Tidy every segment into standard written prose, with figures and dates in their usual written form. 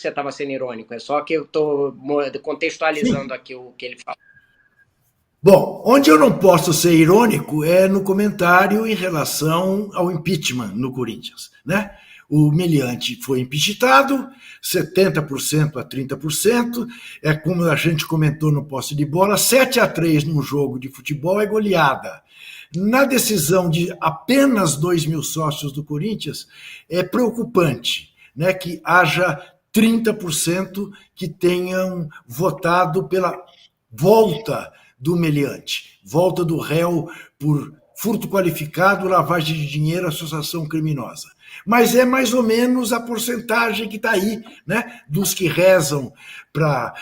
você estava sendo irônico, é só que eu estou contextualizando Sim. aqui o que ele fala. Bom, onde eu não posso ser irônico é no comentário em relação ao impeachment no Corinthians, né? O Meliante foi impeachmentado, 70% a 30%, é como a gente comentou no posse de bola, 7-3 num jogo de futebol é goleada. Na decisão de apenas 2 mil sócios do Corinthians, é preocupante, né, que haja 30% que tenham votado pela volta do meliante, volta do réu por furto qualificado, lavagem de dinheiro, associação criminosa. Mas é mais ou menos a porcentagem que está aí, né, dos que rezam para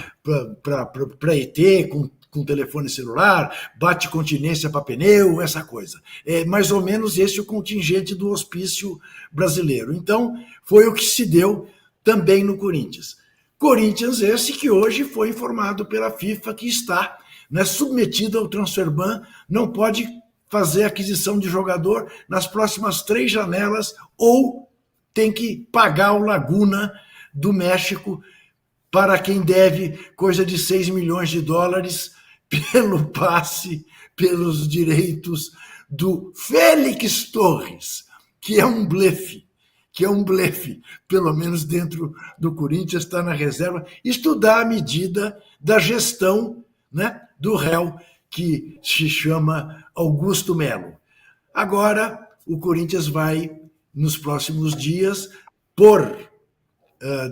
ET com telefone celular, bate continência para pneu, essa coisa. É mais ou menos esse o contingente do hospício brasileiro. Então, foi o que se deu também no Corinthians. Corinthians esse que hoje foi informado pela FIFA que está, né, submetido ao transfer ban, não pode fazer aquisição de jogador nas próximas 3 janelas ou tem que pagar o Laguna do México para quem deve coisa de 6 milhões de dólares pelo passe, pelos direitos do Félix Torres, que é um blefe, pelo menos dentro do Corinthians, está na reserva, estudar a medida da gestão, né, do réu, que se chama Augusto Melo. Agora, o Corinthians vai, nos próximos dias, por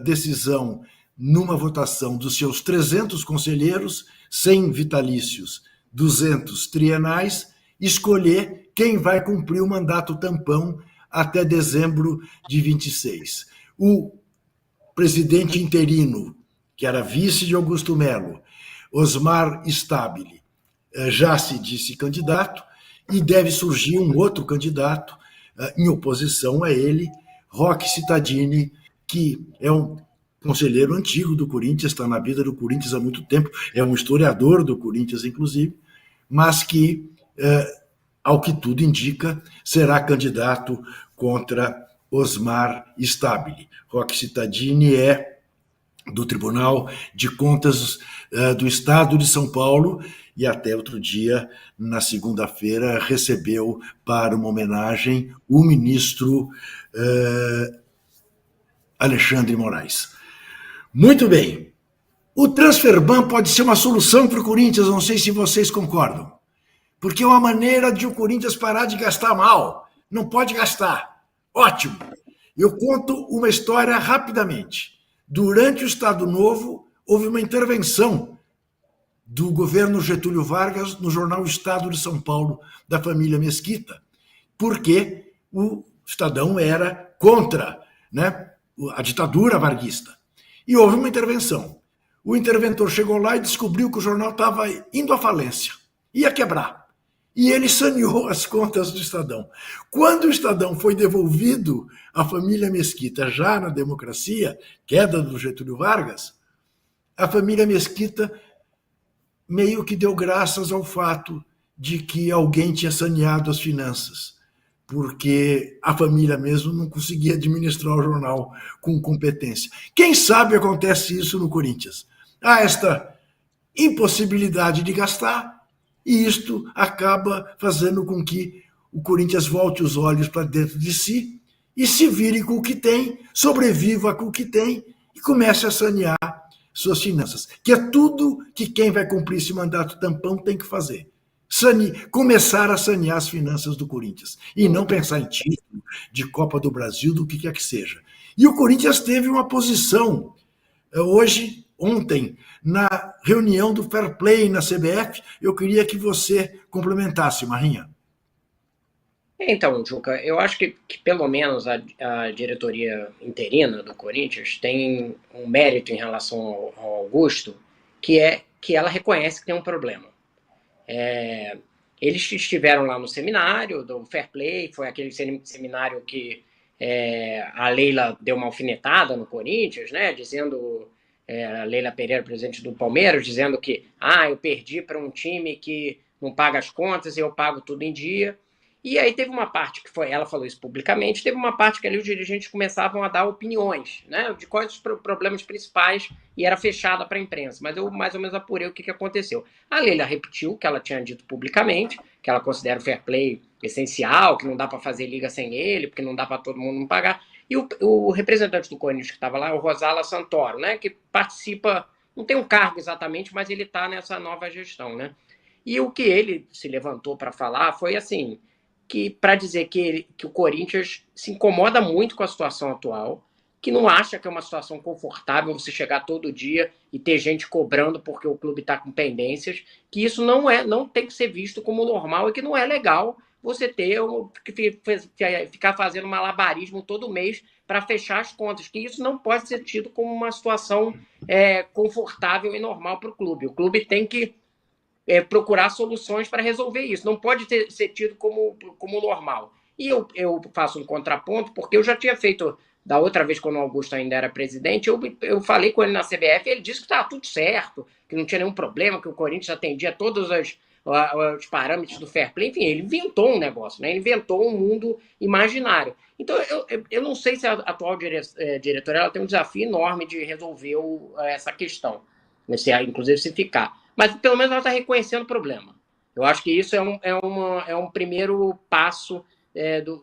decisão numa votação dos seus 300 conselheiros, 100 vitalícios, 200 trienais, escolher quem vai cumprir o mandato tampão até dezembro de 26. O presidente interino, que era vice de Augusto Melo, Osmar Stabile, já se disse candidato, e deve surgir um outro candidato em oposição a ele, Roque Cittadini, que é um conselheiro antigo do Corinthians, está na vida do Corinthians há muito tempo, é um historiador do Corinthians, inclusive, mas que, ao que tudo indica, será candidato contra Osmar Stabile. Roque Cittadini é do Tribunal de Contas do Estado de São Paulo e até outro dia, na segunda-feira, recebeu para uma homenagem o ministro Alexandre Moraes. Muito bem. O transfer ban pode ser uma solução para o Corinthians, não sei se vocês concordam. Porque é uma maneira de o Corinthians parar de gastar mal. Não pode gastar. Ótimo. Eu conto uma história rapidamente. Durante o Estado Novo, houve uma intervenção do governo Getúlio Vargas no jornal Estado de São Paulo, da família Mesquita, porque o Estadão era contra, né, a ditadura varguista. E houve uma intervenção. O interventor chegou lá e descobriu que o jornal estava indo à falência, ia quebrar. E ele saneou as contas do Estadão. Quando o Estadão foi devolvido à família Mesquita, já na democracia, queda do Getúlio Vargas, a família Mesquita meio que deu graças ao fato de que alguém tinha saneado as finanças, porque a família mesmo não conseguia administrar o jornal com competência. Quem sabe acontece isso no Corinthians. Há esta impossibilidade de gastar, e isto acaba fazendo com que o Corinthians volte os olhos para dentro de si e se vire com o que tem, sobreviva com o que tem e comece a sanear suas finanças, que é tudo que quem vai cumprir esse mandato tampão tem que fazer. Começar a sanear as finanças do Corinthians e não pensar em título de Copa do Brasil, do que quer que seja. E o Corinthians teve uma posição ontem, na reunião do Fair Play na CBF, eu queria que você complementasse, Marinha. Então, Juca, eu acho que pelo menos a diretoria interina do Corinthians tem um mérito em relação ao Augusto, que é que ela reconhece que tem um problema. Eles estiveram lá no seminário do Fair Play, foi aquele seminário que a Leila deu uma alfinetada no Corinthians, né, dizendo, a Leila Pereira, presidente do Palmeiras, dizendo que eu perdi para um time que não paga as contas e eu pago tudo em dia. E aí teve uma parte que foi, ela falou isso publicamente, teve uma parte que ali os dirigentes começavam a dar opiniões, né, de quais os problemas principais, e era fechada para a imprensa. Mas eu mais ou menos apurei o que aconteceu. A Leila repetiu o que ela tinha dito publicamente, que ela considera o fair play essencial, que não dá para fazer liga sem ele, porque não dá para todo mundo não pagar. E o representante do Corinthians que estava lá, o Rosala Santoro, né, que participa, não tem um cargo exatamente, mas ele está nessa nova gestão, né? E o que ele se levantou para falar foi assim, que para dizer que o Corinthians se incomoda muito com a situação atual, que não acha que é uma situação confortável você chegar todo dia e ter gente cobrando porque o clube está com pendências, que isso não tem que ser visto como normal e que não é legal você ter ficar fazendo malabarismo todo mês para fechar as contas, que isso não pode ser tido como uma situação confortável e normal para o clube. O clube tem que procurar soluções para resolver isso. Não pode ser tido como normal. E eu faço um contraponto, porque eu já tinha feito, da outra vez, quando o Augusto ainda era presidente, eu falei com ele na CBF, ele disse que estava tudo certo, que não tinha nenhum problema, que o Corinthians atendia todos os parâmetros do fair play. Enfim, ele inventou um negócio, né? Ele inventou um mundo imaginário. Então, eu não sei se a atual diretoria ela tem um desafio enorme de resolver essa questão, inclusive se ficar. Mas pelo menos ela está reconhecendo o problema. Eu acho que isso é um primeiro passo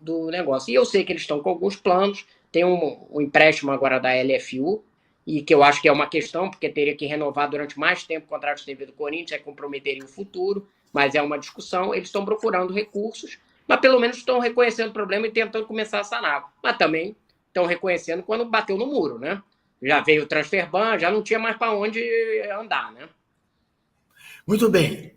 do negócio. E eu sei que eles estão com alguns planos, tem um empréstimo agora da LFU, e que eu acho que é uma questão, porque teria que renovar durante mais tempo o contrato de TV do Corinthians, comprometeria o futuro, mas é uma discussão. Eles estão procurando recursos, mas pelo menos estão reconhecendo o problema e tentando começar a sanar. Mas também estão reconhecendo quando bateu no muro, né? Já veio o transfer ban, já não tinha mais para onde andar, né? Muito bem.